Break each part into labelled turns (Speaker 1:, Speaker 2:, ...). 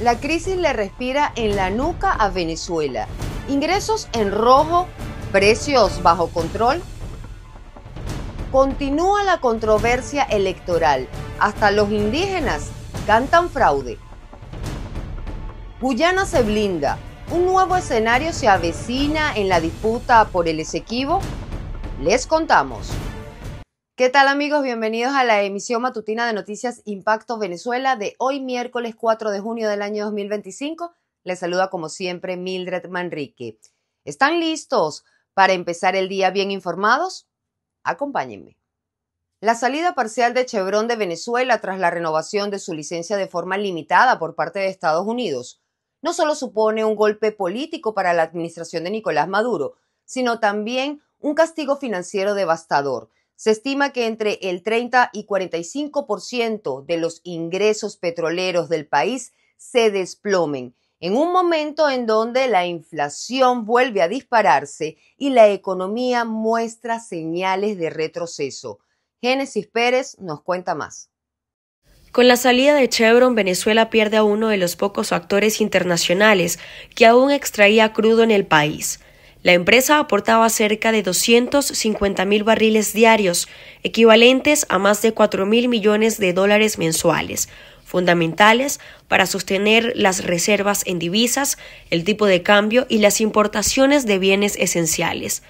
Speaker 1: La crisis le respira en la nuca a Venezuela. Ingresos en rojo, precios bajo control. Continúa la controversia electoral. Hasta los indígenas cantan fraude. Guyana se blinda. ¿Un nuevo escenario se avecina en la disputa por el Esequibo? Les contamos. ¿Qué tal, amigos? Bienvenidos a la emisión matutina de Noticias Impacto Venezuela de hoy, miércoles 4 de junio del año 2025. Les saluda como siempre Mildred Manrique. ¿Están listos para empezar el día bien informados? Acompáñenme. La salida parcial de Chevron de Venezuela tras la renovación de su licencia de forma limitada por parte de Estados Unidos no solo supone un golpe político para la administración de Nicolás Maduro, sino también un castigo financiero devastador. Se estima que entre el 30 y 45% de los ingresos petroleros del país se desplomen, en un momento en donde la inflación vuelve a dispararse y la economía muestra señales de retroceso. Génesis Pérez nos cuenta más.
Speaker 2: Con la salida de Chevron, Venezuela pierde a uno de los pocos actores internacionales que aún extraía crudo en el país. La empresa aportaba cerca de 250.000 barriles diarios, equivalentes a más de $4.000 millones mensuales, fundamentales para sostener las reservas en divisas, el tipo de cambio y las importaciones de bienes esenciales.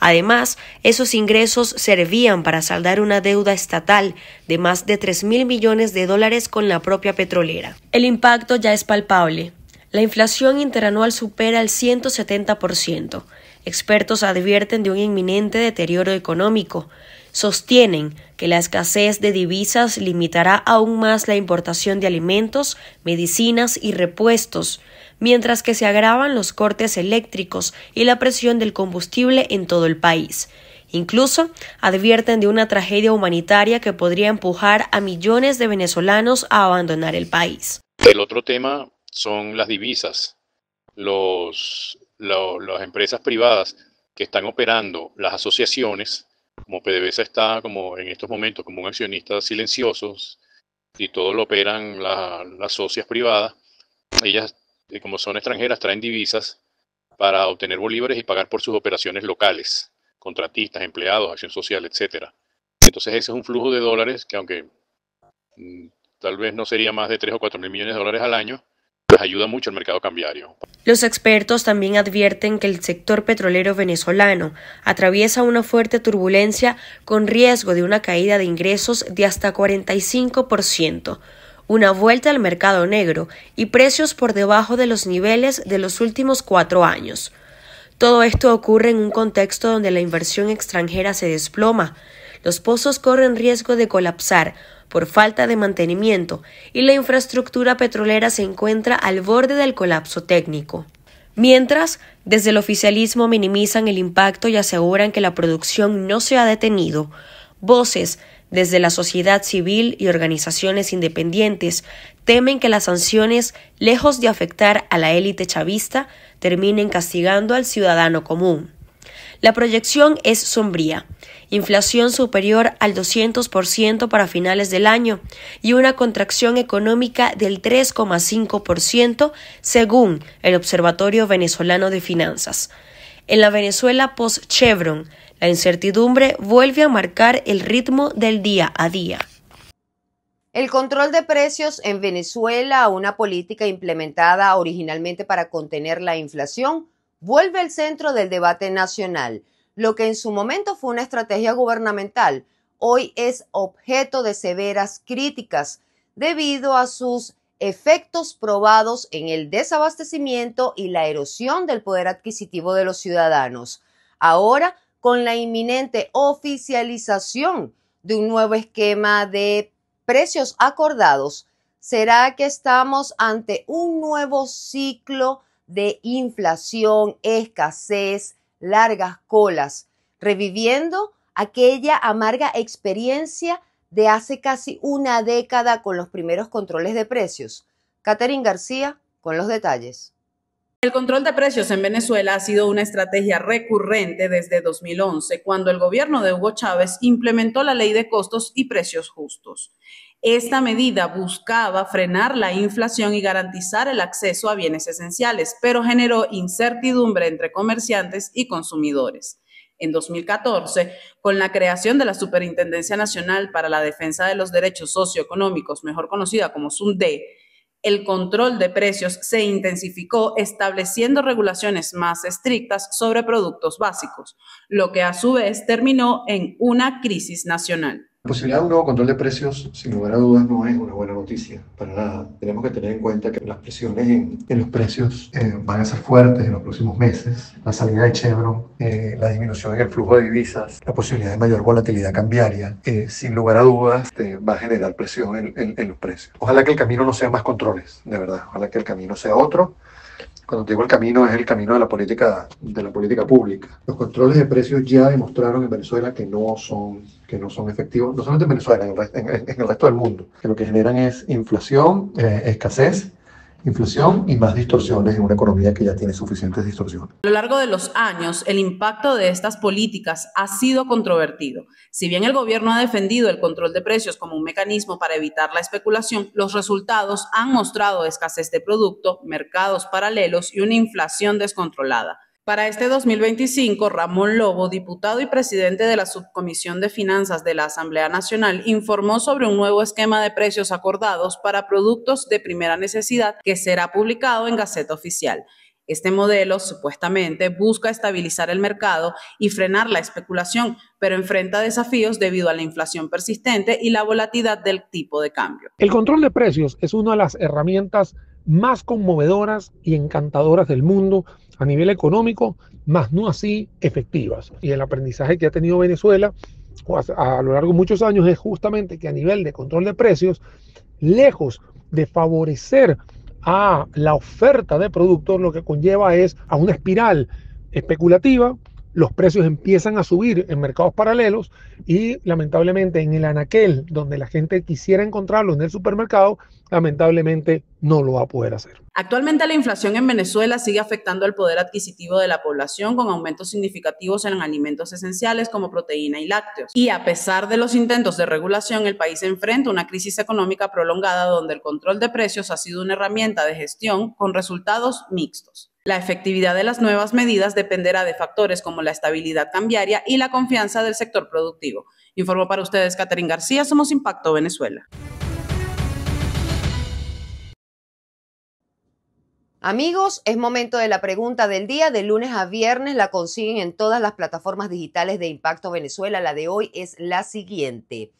Speaker 2: Además, esos ingresos servían para saldar una deuda estatal de más de $3.000 millones con la propia petrolera. El impacto ya es palpable. La inflación interanual supera el 170%. Expertos advierten de un inminente deterioro económico. Sostienen que la escasez de divisas limitará aún más la importación de alimentos, medicinas y repuestos, mientras que se agravan los cortes eléctricos y la presión del combustible en todo el país. Incluso advierten de una tragedia humanitaria que podría empujar a millones de venezolanos a abandonar el país.
Speaker 3: El otro tema son las divisas. Las empresas privadas que están operando, las asociaciones, como PDVSA está como en estos momentos como un accionista silencioso, y todo lo operan las socias privadas, ellas como son extranjeras traen divisas para obtener bolívares y pagar por sus operaciones locales, contratistas, empleados, acción social, etcétera. Entonces ese es un flujo de dólares que aunque tal vez no sería más de 3 o 4 mil millones de dólares al año, pues ayuda mucho al mercado cambiario.
Speaker 2: Los expertos también advierten que el sector petrolero venezolano atraviesa una fuerte turbulencia con riesgo de una caída de ingresos de hasta 45%, una vuelta al mercado negro y precios por debajo de los niveles de los últimos 4 años. Todo esto ocurre en un contexto donde la inversión extranjera se desploma, los pozos corren riesgo de colapsar por falta de mantenimiento y la infraestructura petrolera se encuentra al borde del colapso técnico. Mientras, desde el oficialismo minimizan el impacto y aseguran que la producción no se ha detenido, voces desde la sociedad civil y organizaciones independientes temen que las sanciones, lejos de afectar a la élite chavista, terminen castigando al ciudadano común. La proyección es sombría. Inflación superior al 200% para finales del año y una contracción económica del 3,5% según el Observatorio Venezolano de Finanzas. En la Venezuela post-Chevron, la incertidumbre vuelve a marcar el ritmo del día a día.
Speaker 1: El control de precios en Venezuela, una política implementada originalmente para contener la inflación, vuelve al centro del debate nacional. Lo que en su momento fue una estrategia gubernamental, hoy es objeto de severas críticas debido a sus efectos probados en el desabastecimiento y la erosión del poder adquisitivo de los ciudadanos. Ahora, con la inminente oficialización de un nuevo esquema de precios acordados, ¿será que estamos ante un nuevo ciclo de inflación, escasez, largas colas, reviviendo aquella amarga experiencia de hace casi una década con los primeros controles de precios? Catherine García con los detalles.
Speaker 4: El control de precios en Venezuela ha sido una estrategia recurrente desde 2011, cuando el gobierno de Hugo Chávez implementó la Ley de Costos y Precios Justos. Esta medida buscaba frenar la inflación y garantizar el acceso a bienes esenciales, pero generó incertidumbre entre comerciantes y consumidores. En 2014, con la creación de la Superintendencia Nacional para la Defensa de los Derechos Socioeconómicos, mejor conocida como SUNDE, el control de precios se intensificó, estableciendo regulaciones más estrictas sobre productos básicos, lo que a su vez terminó en una crisis nacional.
Speaker 5: La posibilidad de un nuevo control de precios, sin lugar a dudas, no es una buena noticia, para nada. Tenemos que tener en cuenta que las presiones en los precios van a ser fuertes en los próximos meses. La salida de Chevron, la disminución en el flujo de divisas, la posibilidad de mayor volatilidad cambiaria, sin lugar a dudas, va a generar presión en los precios. Ojalá que el camino no sea más controles, de verdad. Ojalá que el camino sea otro. Cuando te digo el camino, es el camino de la política pública. Los controles de precios ya demostraron en Venezuela que no son efectivos, no solamente en Venezuela, en el resto del mundo. Que lo que generan es inflación, escasez, inflación y más distorsiones en una economía que ya tiene suficientes distorsiones.
Speaker 4: A lo largo de los años, el impacto de estas políticas ha sido controvertido. Si bien el gobierno ha defendido el control de precios como un mecanismo para evitar la especulación, los resultados han mostrado escasez de producto, mercados paralelos y una inflación descontrolada. Para este 2025, Ramón Lobo, diputado y presidente de la Subcomisión de Finanzas de la Asamblea Nacional, informó sobre un nuevo esquema de precios acordados para productos de primera necesidad que será publicado en Gaceta Oficial. Este modelo supuestamente busca estabilizar el mercado y frenar la especulación, pero enfrenta desafíos debido a la inflación persistente y la volatilidad del tipo de cambio.
Speaker 6: El control de precios es una de las herramientas más conmovedoras y encantadoras del mundo a nivel económico, más no así efectivas. Y el aprendizaje que ha tenido Venezuela a lo largo de muchos años es justamente que a nivel de control de precios, lejos de favorecer a la oferta de productos, lo que conlleva es a una espiral especulativa. Los precios empiezan a subir en mercados paralelos y lamentablemente en el anaquel donde la gente quisiera encontrarlo en el supermercado, lamentablemente no lo va a poder hacer.
Speaker 4: Actualmente la inflación en Venezuela sigue afectando el poder adquisitivo de la población con aumentos significativos en alimentos esenciales como proteína y lácteos. Y a pesar de los intentos de regulación, el país enfrenta una crisis económica prolongada donde el control de precios ha sido una herramienta de gestión con resultados mixtos. La efectividad de las nuevas medidas dependerá de factores como la estabilidad cambiaria y la confianza del sector productivo. Informó para ustedes Catherine García, Somos Impacto Venezuela.
Speaker 1: Amigos, es momento de la pregunta del día. De lunes a viernes la consiguen en todas las plataformas digitales de Impacto Venezuela. La de hoy es la siguiente.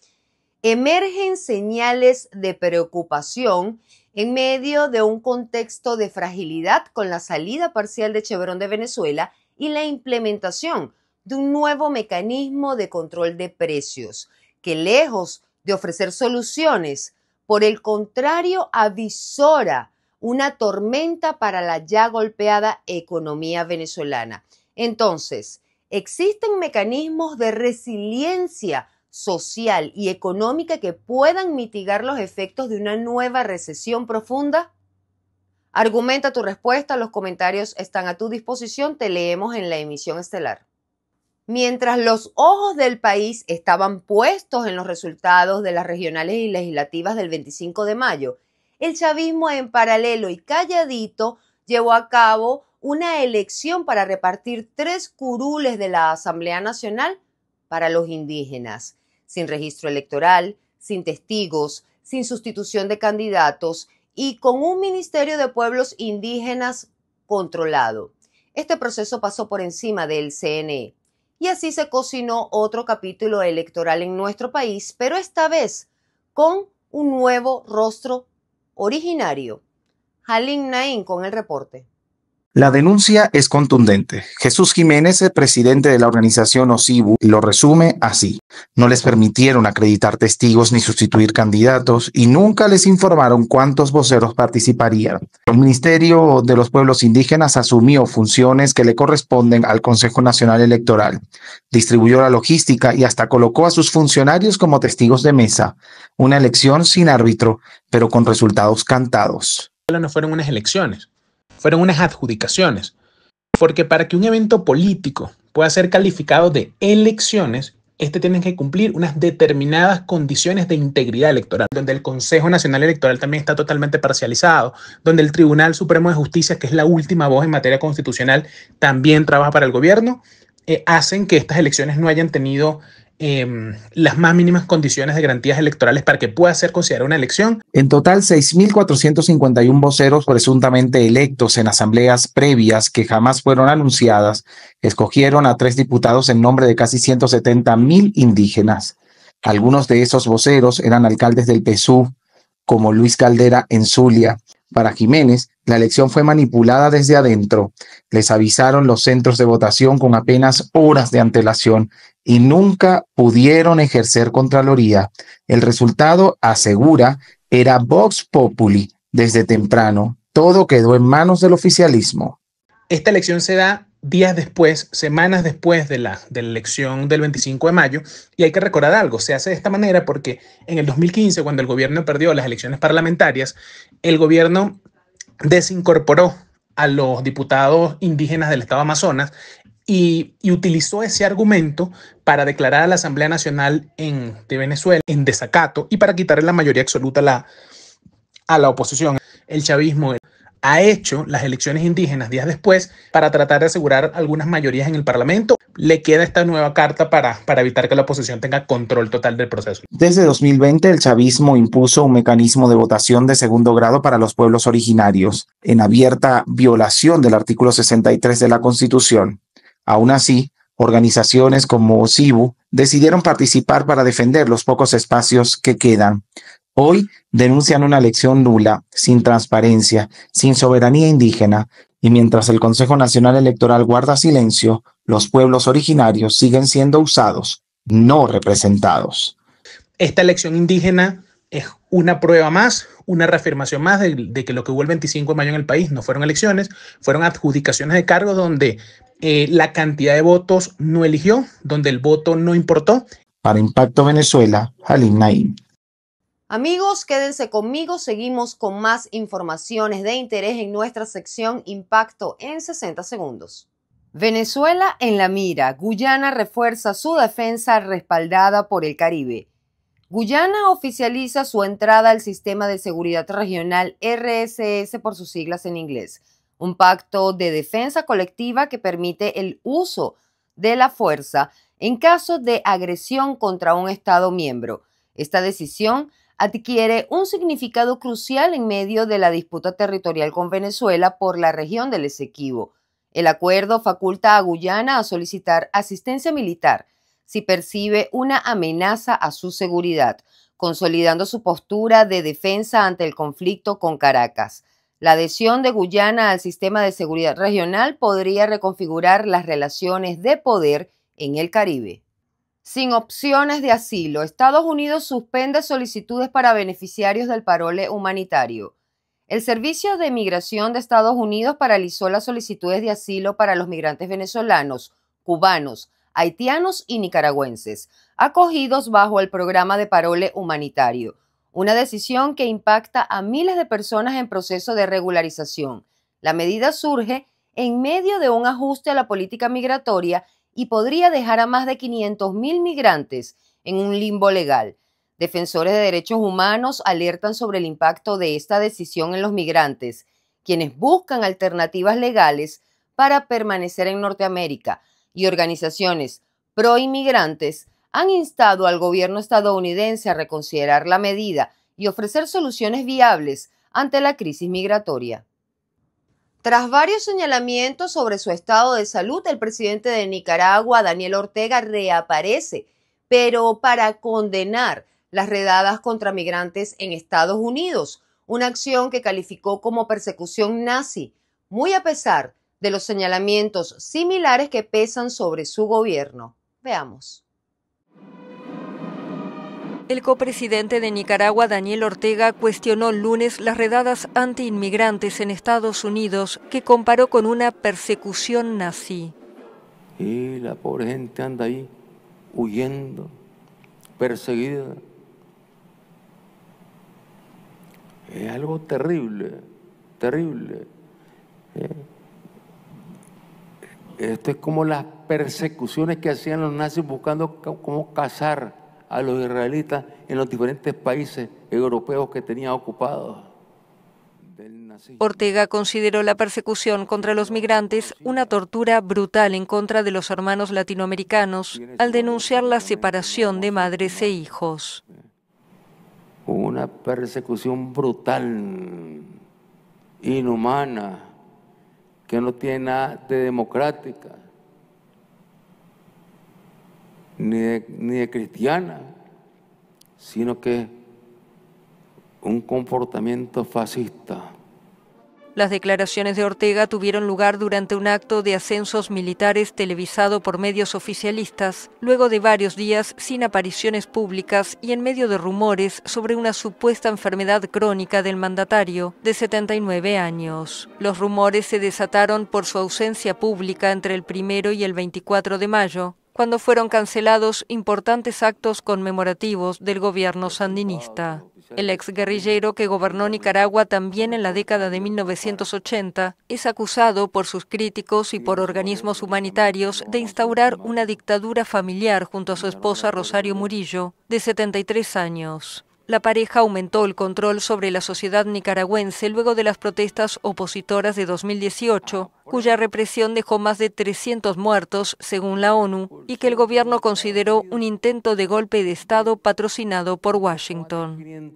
Speaker 1: Emergen señales de preocupación en medio de un contexto de fragilidad con la salida parcial de Chevron de Venezuela y la implementación de un nuevo mecanismo de control de precios, que lejos de ofrecer soluciones, por el contrario, avisora una tormenta para la ya golpeada economía venezolana. Entonces, ¿existen mecanismos de resiliencia social y económica que puedan mitigar los efectos de una nueva recesión profunda? Argumenta tu respuesta, los comentarios están a tu disposición, te leemos en la emisión estelar. Mientras los ojos del país estaban puestos en los resultados de las regionales y legislativas del 25 de mayo, el chavismo en paralelo y calladito llevó a cabo una elección para repartir 3 curules de la Asamblea Nacional para los indígenas, sin registro electoral, sin testigos, sin sustitución de candidatos y con un Ministerio de Pueblos Indígenas controlado. Este proceso pasó por encima del CNE y así se cocinó otro capítulo electoral en nuestro país, pero esta vez con un nuevo rostro originario. Halim Naim con el reporte.
Speaker 7: La denuncia es contundente. Jesús Jiménez, el presidente de la organización OSIBU, lo resume así. No les permitieron acreditar testigos ni sustituir candidatos y nunca les informaron cuántos voceros participarían. El Ministerio de los Pueblos Indígenas asumió funciones que le corresponden al Consejo Nacional Electoral. Distribuyó la logística y hasta colocó a sus funcionarios como testigos de mesa. Una elección sin árbitro, pero con resultados cantados.
Speaker 8: No fueron unas elecciones. Fueron unas adjudicaciones, porque para que un evento político pueda ser calificado de elecciones, tiene que cumplir unas determinadas condiciones de integridad electoral, donde el Consejo Nacional Electoral también está totalmente parcializado, donde el Tribunal Supremo de Justicia, que es la última voz en materia constitucional, también trabaja para el gobierno, hacen que estas elecciones no hayan tenido las más mínimas condiciones de garantías electorales para que pueda ser considerada una elección.
Speaker 7: En total, 6.451 voceros presuntamente electos en asambleas previas que jamás fueron anunciadas escogieron a 3 diputados en nombre de casi 170.000 indígenas. Algunos de esos voceros eran alcaldes del PSUV, como Luis Caldera en Zulia. Para Jiménez, la elección fue manipulada desde adentro. Les avisaron los centros de votación con apenas horas de antelación y nunca pudieron ejercer contraloría. El resultado, asegura, era Vox Populi desde temprano. Todo quedó en manos del oficialismo.
Speaker 8: Esta elección se da días después, semanas después de la elección del 25 de mayo, y hay que recordar algo, se hace de esta manera porque en el 2015, cuando el gobierno perdió las elecciones parlamentarias, el gobierno desincorporó a los diputados indígenas del estado Amazonas y utilizó ese argumento para declarar a la Asamblea Nacional de Venezuela en desacato y para quitarle la mayoría absoluta a la oposición. El chavismo ha hecho las elecciones indígenas días después para tratar de asegurar algunas mayorías en el Parlamento. Le queda esta nueva carta para evitar que la oposición tenga control total del proceso.
Speaker 7: Desde 2020, el chavismo impuso un mecanismo de votación de segundo grado para los pueblos originarios, en abierta violación del artículo 63 de la Constitución. Aún así, organizaciones como CIBU decidieron participar para defender los pocos espacios que quedan. Hoy denuncian una elección nula, sin transparencia, sin soberanía indígena, y mientras el Consejo Nacional Electoral guarda silencio, los pueblos originarios siguen siendo usados, no representados.
Speaker 8: Esta elección indígena es una prueba más, una reafirmación más de que lo que hubo el 25 de mayo en el país no fueron elecciones, fueron adjudicaciones de cargos donde la cantidad de votos no eligió, donde el voto no importó.
Speaker 7: Para Impacto Venezuela, Halim Naim.
Speaker 1: Amigos, quédense conmigo, seguimos con más informaciones de interés en nuestra sección Impacto en 60 segundos. Venezuela en la mira. Guyana refuerza su defensa respaldada por el Caribe. Guyana oficializa su entrada al Sistema de Seguridad Regional RSS por sus siglas en inglés, un pacto de defensa colectiva que permite el uso de la fuerza en caso de agresión contra un Estado miembro. Esta decisión adquiere un significado crucial en medio de la disputa territorial con Venezuela por la región del Esequibo. El acuerdo faculta a Guyana a solicitar asistencia militar si percibe una amenaza a su seguridad, consolidando su postura de defensa ante el conflicto con Caracas. La adhesión de Guyana al sistema de seguridad regional podría reconfigurar las relaciones de poder en el Caribe. Sin opciones de asilo, Estados Unidos suspende solicitudes para beneficiarios del parole humanitario. El Servicio de Migración de Estados Unidos paralizó las solicitudes de asilo para los migrantes venezolanos, cubanos, haitianos y nicaragüenses, acogidos bajo el programa de parole humanitario, una decisión que impacta a miles de personas en proceso de regularización. La medida surge en medio de un ajuste a la política migratoria y podría dejar a más de 500.000 migrantes en un limbo legal. Defensores de derechos humanos alertan sobre el impacto de esta decisión en los migrantes, quienes buscan alternativas legales para permanecer en Norteamérica, y organizaciones pro-inmigrantes han instado al gobierno estadounidense a reconsiderar la medida y ofrecer soluciones viables ante la crisis migratoria. Tras varios señalamientos sobre su estado de salud, el presidente de Nicaragua, Daniel Ortega, reaparece, pero para condenar las redadas contra migrantes en Estados Unidos, una acción que calificó como persecución nazi, muy a pesar de los señalamientos similares que pesan sobre su gobierno. Veamos.
Speaker 9: El copresidente de Nicaragua, Daniel Ortega, cuestionó el lunes las redadas antiinmigrantes en Estados Unidos, que comparó con una persecución nazi.
Speaker 10: Y la pobre gente anda ahí huyendo, perseguida. Es algo terrible, terrible. Esto es como las persecuciones que hacían los nazis buscando cómo cazar a los israelitas en los diferentes países europeos que tenían ocupados.
Speaker 9: Ortega consideró la persecución contra los migrantes una tortura brutal en contra de los hermanos latinoamericanos al denunciar la separación de madres e hijos.
Speaker 10: Una persecución brutal, inhumana, que no tiene nada de democrática, ni de cristiana, sino que un comportamiento fascista.
Speaker 9: Las declaraciones de Ortega tuvieron lugar durante un acto de ascensos militares televisado por medios oficialistas, luego de varios días sin apariciones públicas y en medio de rumores sobre una supuesta enfermedad crónica del mandatario, de 79 años. Los rumores se desataron por su ausencia pública entre el 1 y el 24 de mayo, cuando fueron cancelados importantes actos conmemorativos del gobierno sandinista. El exguerrillero que gobernó Nicaragua también en la década de 1980 es acusado por sus críticos y por organismos humanitarios de instaurar una dictadura familiar junto a su esposa Rosario Murillo, de 73 años. La pareja aumentó el control sobre la sociedad nicaragüense luego de las protestas opositoras de 2018, cuya represión dejó más de 300 muertos, según la ONU, y que el gobierno consideró un intento de golpe de Estado patrocinado por Washington.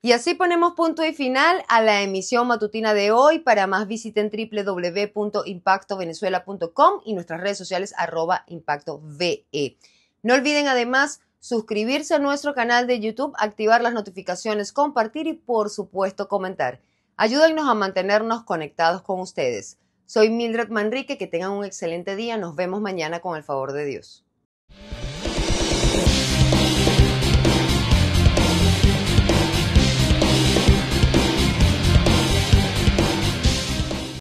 Speaker 1: Y así ponemos punto y final a la emisión matutina de hoy. Para más visiten www.impactovenezuela.com y nuestras redes sociales @impactove. No olviden además suscribirse a nuestro canal de YouTube, activar las notificaciones, compartir y por supuesto comentar. Ayúdennos a mantenernos conectados con ustedes. Soy Mildred Manrique, que tengan un excelente día. Nos vemos mañana con el favor de Dios.